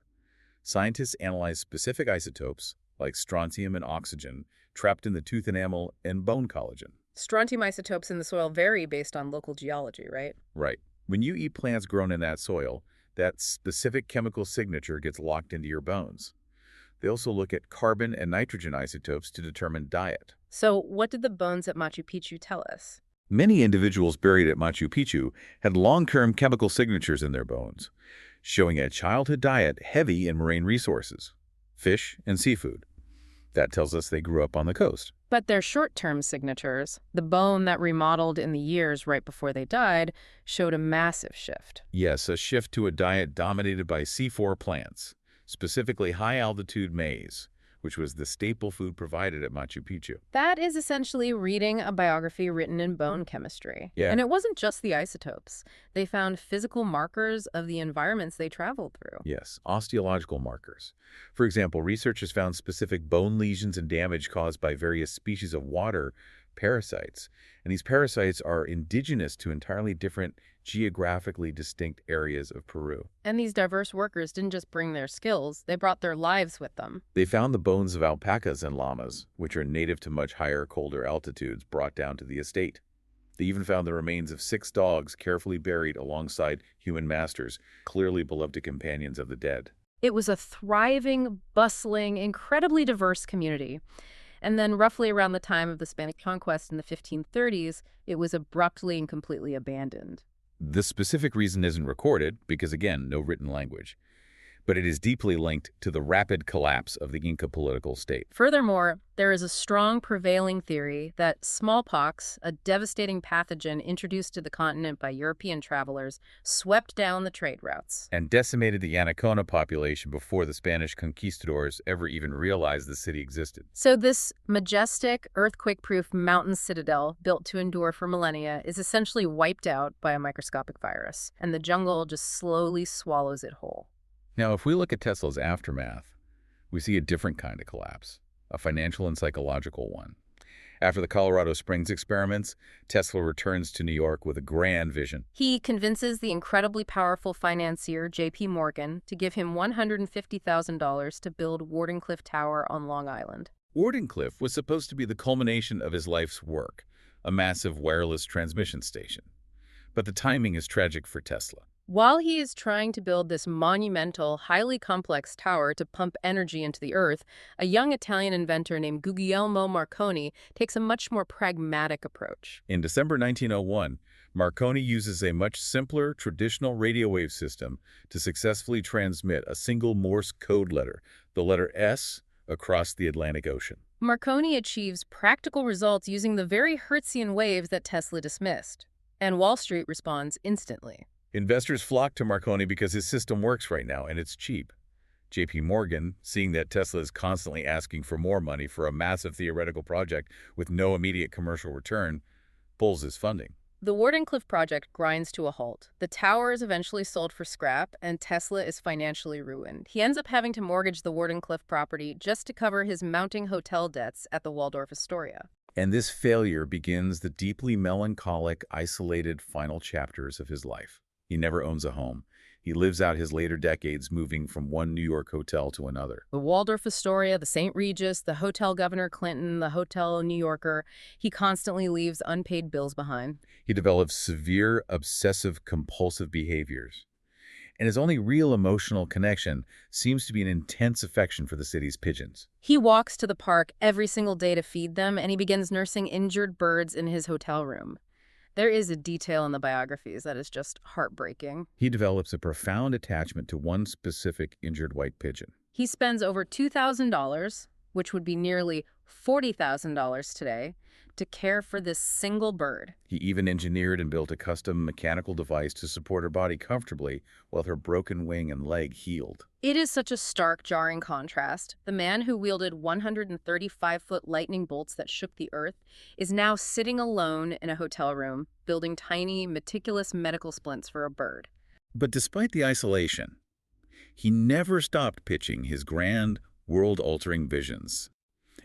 Scientists analyze specific isotopes, like strontium and oxygen, trapped in the tooth enamel and bone collagen. Strontium isotopes in the soil vary based on local geology, right? Right. When you eat plants grown in that soil, that specific chemical signature gets locked into your bones. They also look at carbon and nitrogen isotopes to determine diet. So, what did the bones at Machu Picchu tell us? Many individuals buried at Machu Picchu had long-term chemical signatures in their bones, showing a childhood diet heavy in marine resources, fish and seafood. That tells us they grew up on the coast. But their short-term signatures, the bone that remodeled in the years right before they died, showed a massive shift. Yes, a shift to a diet dominated by C4 plants, specifically high-altitude maize, which was the staple food provided at Machu Picchu. That is essentially reading a biography written in bone chemistry. Yeah. And it wasn't just the isotopes. They found physical markers of the environments they traveled through. Yes, osteological markers. For example, researchers found specific bone lesions and damage caused by various species of water parasites. And these parasites are indigenous to entirely different, geographically distinct areas of Peru. And these diverse workers didn't just bring their skills, they brought their lives with them. They found the bones of alpacas and llamas, which are native to much higher, colder altitudes, brought down to the estate. They even found the remains of 6 dogs carefully buried alongside human masters, clearly beloved companions of the dead. It was a thriving, bustling, incredibly diverse community. And then roughly around the time of the Spanish conquest in the 1530s, it was abruptly and completely abandoned. The specific reason isn't recorded because, again, no written language. But it is deeply linked to the rapid collapse of the Inca political state. Furthermore, there is a strong prevailing theory that smallpox, a devastating pathogen introduced to the continent by European travelers, swept down the trade routes. And decimated the Anaconda population before the Spanish conquistadors ever even realized the city existed. So this majestic, earthquake-proof mountain citadel, built to endure for millennia, is essentially wiped out by a microscopic virus, and the jungle just slowly swallows it whole. Now, if we look at Tesla's aftermath, we see a different kind of collapse, a financial and psychological one. After the Colorado Springs experiments, Tesla returns to New York with a grand vision. He convinces the incredibly powerful financier J.P. Morgan to give him $150,000 to build Wardenclyffe Tower on Long Island. Wardenclyffe was supposed to be the culmination of his life's work, a massive wireless transmission station. But the timing is tragic for Tesla. While he is trying to build this monumental, highly complex tower to pump energy into the earth, a young Italian inventor named Guglielmo Marconi takes a much more pragmatic approach. In December 1901, Marconi uses a much simpler, traditional radio wave system to successfully transmit a single Morse code letter, the letter S, across the Atlantic Ocean. Marconi achieves practical results using the very Hertzian waves that Tesla dismissed, and Wall Street responds instantly. Investors flock to Marconi because his system works right now and it's cheap. J.P. Morgan, seeing that Tesla is constantly asking for more money for a massive theoretical project with no immediate commercial return, pulls his funding. The Wardenclyffe project grinds to a halt. The tower is eventually sold for scrap, and Tesla is financially ruined. He ends up having to mortgage the Wardenclyffe property just to cover his mounting hotel debts at the Waldorf Astoria. And this failure begins the deeply melancholic, isolated final chapters of his life. He never owns a home. He lives out his later decades moving from one New York hotel to another. The Waldorf Astoria, the St. Regis, the Hotel Governor Clinton, the Hotel New Yorker, he constantly leaves unpaid bills behind. He develops severe obsessive-compulsive behaviors. And his only real emotional connection seems to be an intense affection for the city's pigeons. He walks to the park every single day to feed them, and he begins nursing injured birds in his hotel room. There is a detail in the biographies that is just heartbreaking. He develops a profound attachment to one specific injured white pigeon. He spends over $2,000, which would be nearly $40,000 today, to care for this single bird. He even engineered and built a custom mechanical device to support her body comfortably while her broken wing and leg healed. It is such a stark, jarring contrast. The man who wielded 135-foot lightning bolts that shook the earth is now sitting alone in a hotel room, building tiny, meticulous medical splints for a bird. But despite the isolation, he never stopped pitching his grand, world-altering visions.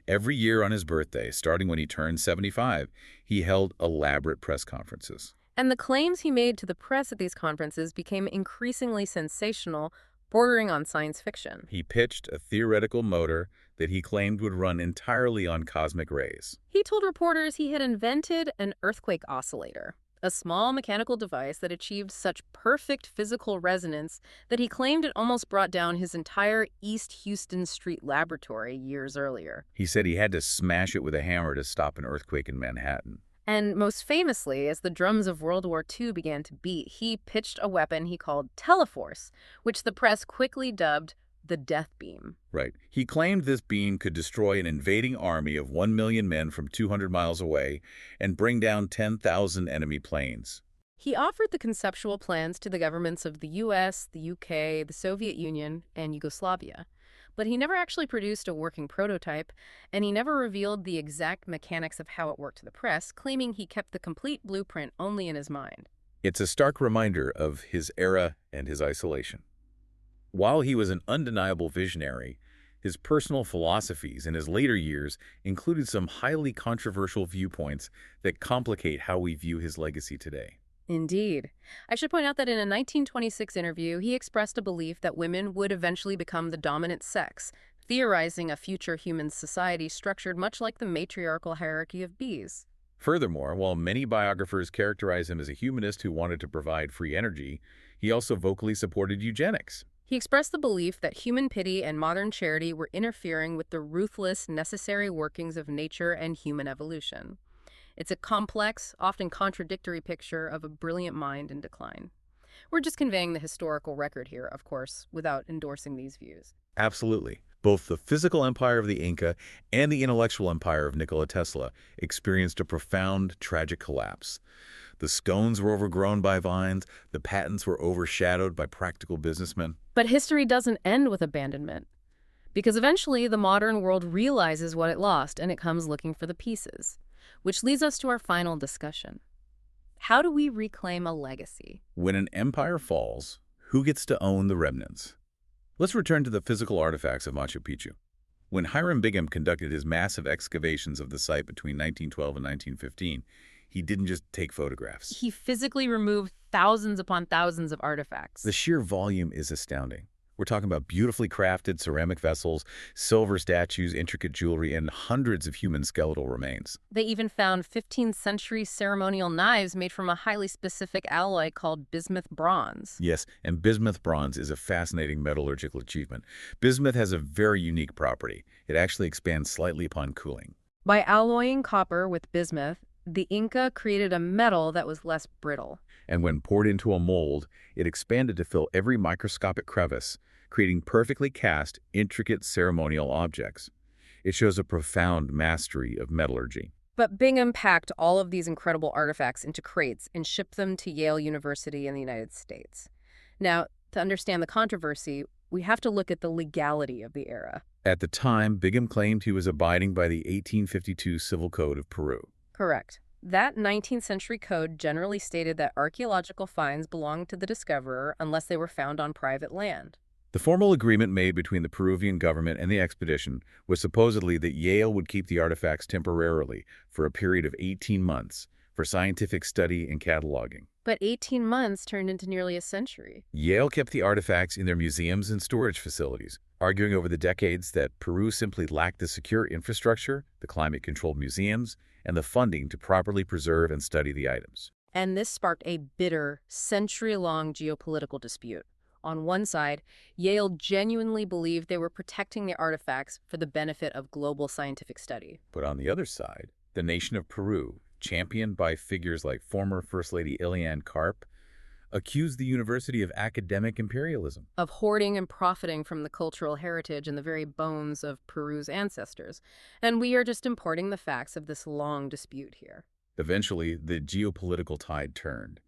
Every year on his birthday, starting when he turned 75, he held elaborate press conferences. And the claims he made to the press at these conferences became increasingly sensational, bordering on science fiction. He pitched a theoretical motor that he claimed would run entirely on cosmic rays. He told reporters he had invented an earthquake oscillator, a small mechanical device that achieved such perfect physical resonance that he claimed it almost brought down his entire East Houston Street laboratory years earlier. He said he had to smash it with a hammer to stop an earthquake in Manhattan. And most famously, as the drums of World War II began to beat, he pitched a weapon he called Teleforce, which the press quickly dubbed the Death Beam. Right. He claimed this beam could destroy an invading army of 1 million men from 200 miles away and bring down 10,000 enemy planes. He offered the conceptual plans to the governments of the US, the UK, the Soviet Union, and Yugoslavia. But he never actually produced a working prototype, and he never revealed the exact mechanics of how it worked to the press, claiming he kept the complete blueprint only in his mind. It's a stark reminder of his era and his isolation. While he was an undeniable visionary, his personal philosophies in his later years included some highly controversial viewpoints that complicate how we view his legacy today. Indeed. I should point out that in a 1926 interview, he expressed a belief that women would eventually become the dominant sex, theorizing a future human society structured much like the matriarchal hierarchy of bees. Furthermore, while many biographers characterize him as a humanist who wanted to provide free energy, he also vocally supported eugenics. He expressed the belief that human pity and modern charity were interfering with the ruthless, necessary workings of nature and human evolution. It's a complex, often contradictory picture of a brilliant mind in decline. We're just conveying the historical record here, of course, without endorsing these views. Absolutely. Both the physical empire of the Inca and the intellectual empire of Nikola Tesla experienced a profound, tragic collapse. The stones were overgrown by vines, the patents were overshadowed by practical businessmen. But history doesn't end with abandonment, because eventually the modern world realizes what it lost and it comes looking for the pieces. Which leads us to our final discussion. How do we reclaim a legacy? When an empire falls, who gets to own the remnants? Let's return to the physical artifacts of Machu Picchu. When Hiram Bingham conducted his massive excavations of the site between 1912 and 1915, he didn't just take photographs. He physically removed thousands upon thousands of artifacts. The sheer volume is astounding. We're talking about beautifully crafted ceramic vessels, silver statues, intricate jewelry, and hundreds of human skeletal remains. They even found 15th century ceremonial knives made from a highly specific alloy called bismuth bronze. Yes, and bismuth bronze is a fascinating metallurgical achievement. Bismuth has a very unique property. It actually expands slightly upon cooling. By alloying copper with bismuth, the Inca created a metal that was less brittle. And when poured into a mold, it expanded to fill every microscopic crevice, creating perfectly cast, intricate ceremonial objects. It shows a profound mastery of metallurgy. But Bingham packed all of these incredible artifacts into crates and shipped them to Yale University in the United States. Now, to understand the controversy, we have to look at the legality of the era. At the time, Bingham claimed he was abiding by the 1852 Civil Code of Peru. Correct. That 19th century code generally stated that archaeological finds belonged to the discoverer unless they were found on private land. The formal agreement made between the Peruvian government and the expedition was supposedly that Yale would keep the artifacts temporarily for a period of 18 months for scientific study and cataloging. But 18 months turned into nearly a century. Yale kept the artifacts in their museums and storage facilities, arguing over the decades that Peru simply lacked the secure infrastructure, the climate-controlled museums, and the funding to properly preserve and study the items. And this sparked a bitter, century-long geopolitical dispute. On one side, Yale genuinely believed they were protecting the artifacts for the benefit of global scientific study. But on the other side, the nation of Peru, championed by figures like former First Lady Ilian Karp, accused the university of academic imperialism. Of hoarding and profiting from the cultural heritage and the very bones of Peru's ancestors. And we are just importing the facts of this long dispute here. Eventually, the geopolitical tide turned.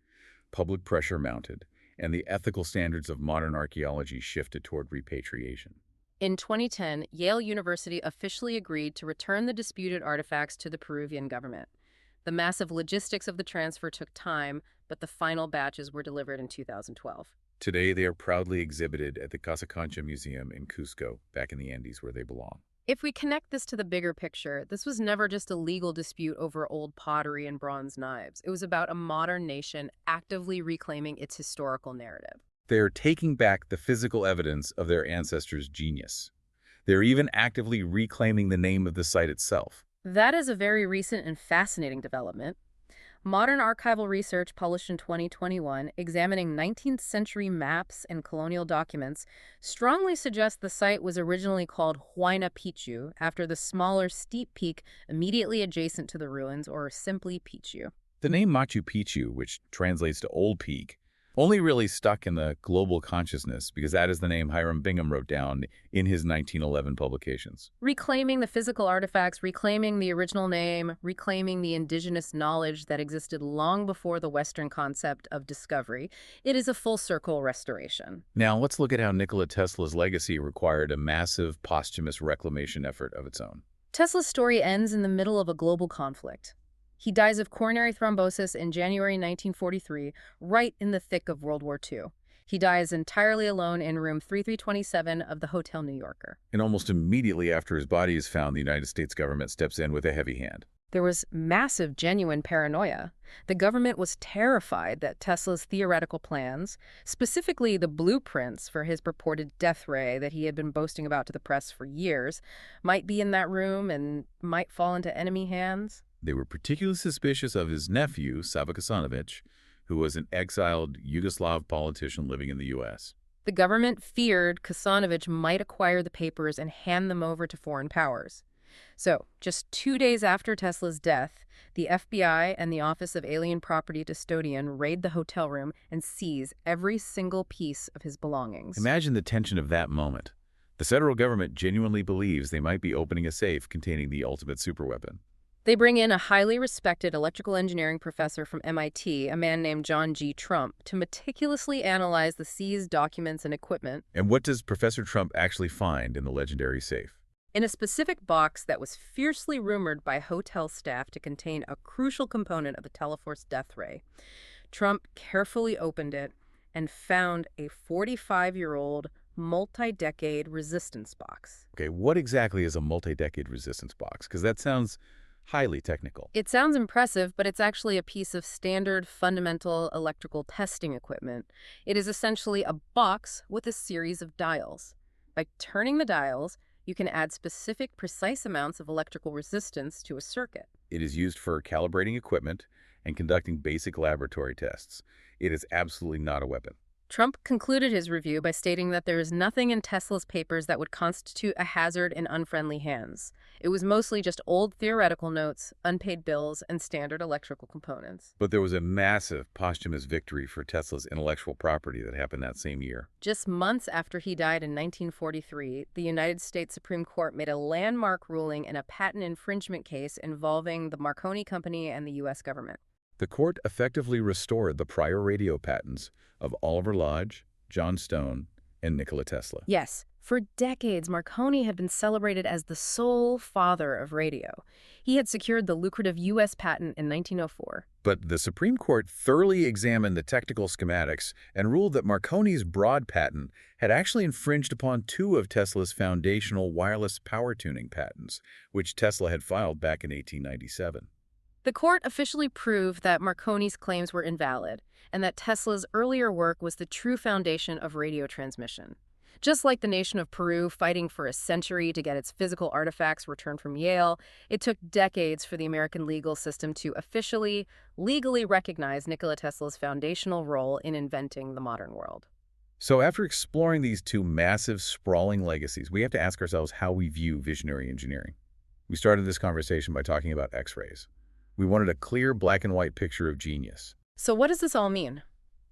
Public pressure mounted, and the ethical standards of modern archaeology shifted toward repatriation. In 2010, Yale University officially agreed to return the disputed artifacts to the Peruvian government. The massive logistics of the transfer took time, but the final batches were delivered in 2012. Today, they are proudly exhibited at the Casa Concha Museum in Cuzco, back in the Andes where they belong. If we connect this to the bigger picture, this was never just a legal dispute over old pottery and bronze knives. It was about a modern nation actively reclaiming its historical narrative. They're taking back the physical evidence of their ancestors' genius. They're even actively reclaiming the name of the site itself. That is a very recent and fascinating development. Modern archival research published in 2021, examining 19th century maps and colonial documents, strongly suggests the site was originally called Huayna Picchu, after the smaller, steep peak immediately adjacent to the ruins, or simply Picchu. The name Machu Picchu, which translates to Old Peak, only really stuck in the global consciousness because that is the name Hiram Bingham wrote down in his 1911 publications. Reclaiming the physical artifacts, reclaiming the original name, reclaiming the indigenous knowledge that existed long before the Western concept of discovery, it is a full-circle restoration. Now, let's look at how Nikola Tesla's legacy required a massive posthumous reclamation effort of its own. Tesla's story ends in the middle of a global conflict. He dies of coronary thrombosis in January 1943, right in the thick of World War II. He dies entirely alone in room 3327 of the Hotel New Yorker. And almost immediately after his body is found, the United States government steps in with a heavy hand. There was massive, genuine paranoia. The government was terrified that Tesla's theoretical plans, specifically the blueprints for his purported death ray that he had been boasting about to the press for years, might be in that room and might fall into enemy hands. They were particularly suspicious of his nephew, Sava Kasanovic, who was an exiled Yugoslav politician living in the U.S. The government feared Kasanovic might acquire the papers and hand them over to foreign powers. So, just 2 days after Tesla's death, the FBI and the Office of Alien Property Custodian raid the hotel room and seize every single piece of his belongings. Imagine the tension of that moment. The federal government genuinely believes they might be opening a safe containing the ultimate superweapon. They bring in a highly respected electrical engineering professor from MIT, a man named John G. Trump, to meticulously analyze the seized documents and equipment. And what does Professor Trump actually find in the legendary safe? In a specific box that was fiercely rumored by hotel staff to contain a crucial component of the Teleforce death ray, Trump carefully opened it and found a 45-year-old multi-decade resistance box. Okay, what exactly is a multi-decade resistance box? Because that sounds highly technical. It sounds impressive, but it's actually a piece of standard fundamental electrical testing equipment. It is essentially a box with a series of dials. By turning the dials, you can add specific, precise amounts of electrical resistance to a circuit. It is used for calibrating equipment and conducting basic laboratory tests. It is absolutely not a weapon. Trump concluded his review by stating that there is nothing in Tesla's papers that would constitute a hazard in unfriendly hands. It was mostly just old theoretical notes, unpaid bills, and standard electrical components. But there was a massive posthumous victory for Tesla's intellectual property that happened that same year. Just months after he died in 1943, the United States Supreme Court made a landmark ruling in a patent infringement case involving the Marconi Company and the U.S. government. The court effectively restored the prior radio patents of Oliver Lodge, John Stone, and Nikola Tesla. Yes, for decades, Marconi had been celebrated as the sole father of radio. He had secured the lucrative U.S. patent in 1904. But the Supreme Court thoroughly examined the technical schematics and ruled that Marconi's broad patent had actually infringed upon 2 of Tesla's foundational wireless power tuning patents, which Tesla had filed back in 1897. The court officially proved that Marconi's claims were invalid and that Tesla's earlier work was the true foundation of radio transmission. Just like the nation of Peru fighting for a century to get its physical artifacts returned from Yale, it took decades for the American legal system to officially, legally recognize Nikola Tesla's foundational role in inventing the modern world. So after exploring these 2 massive, sprawling legacies, we have to ask ourselves how we view visionary engineering. We started this conversation by talking about X-rays. We wanted a clear black and white picture of genius. So what does this all mean?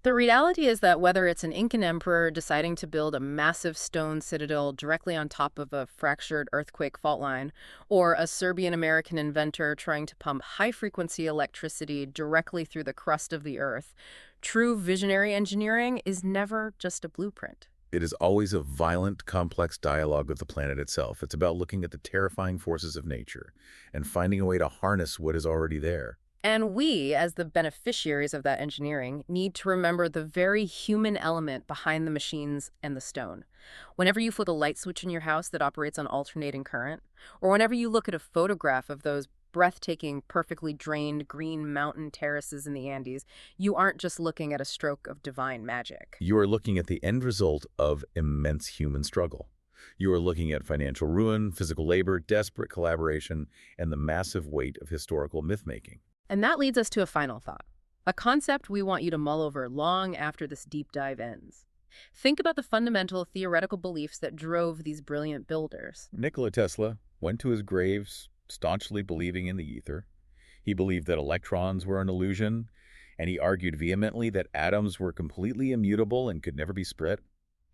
The reality is that whether it's an Incan emperor deciding to build a massive stone citadel directly on top of a fractured earthquake fault line, or a Serbian-American inventor trying to pump high-frequency electricity directly through the crust of the earth, true visionary engineering is never just a blueprint. It is always a violent, complex dialogue with the planet itself. It's about looking at the terrifying forces of nature and finding a way to harness what is already there. And we, as the beneficiaries of that engineering, need to remember the very human element behind the machines and the stone. Whenever you flip a light switch in your house that operates on alternating current, or whenever you look at a photograph of those breathtaking, perfectly drained green mountain terraces in the Andes, you aren't just looking at a stroke of divine magic. You are looking at the end result of immense human struggle. You are looking at financial ruin, physical labor, desperate collaboration, and the massive weight of historical myth-making. And that leads us to a final thought, a concept we want you to mull over long after this deep dive ends. Think about the fundamental theoretical beliefs that drove these brilliant builders. Nikola Tesla went to his graves staunchly believing in the ether. He believed that electrons were an illusion, and he argued vehemently that atoms were completely immutable and could never be split.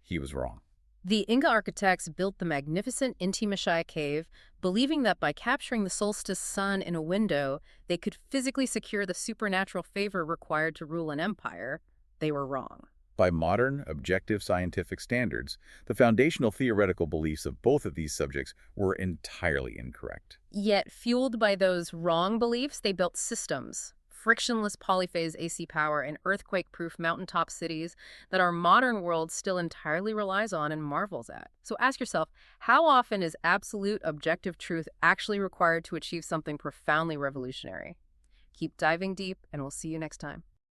He was wrong. The Inca architects built the magnificent Inti cave, believing that by capturing the solstice sun in a window, they could physically secure the supernatural favor required to rule an empire. They were wrong. By modern, objective scientific standards, the foundational theoretical beliefs of both of these subjects were entirely incorrect. Yet, fueled by those wrong beliefs, they built systems, frictionless polyphase AC power, and earthquake-proof mountaintop cities that our modern world still entirely relies on and marvels at. So ask yourself, how often is absolute objective truth actually required to achieve something profoundly revolutionary? Keep diving deep, and we'll see you next time.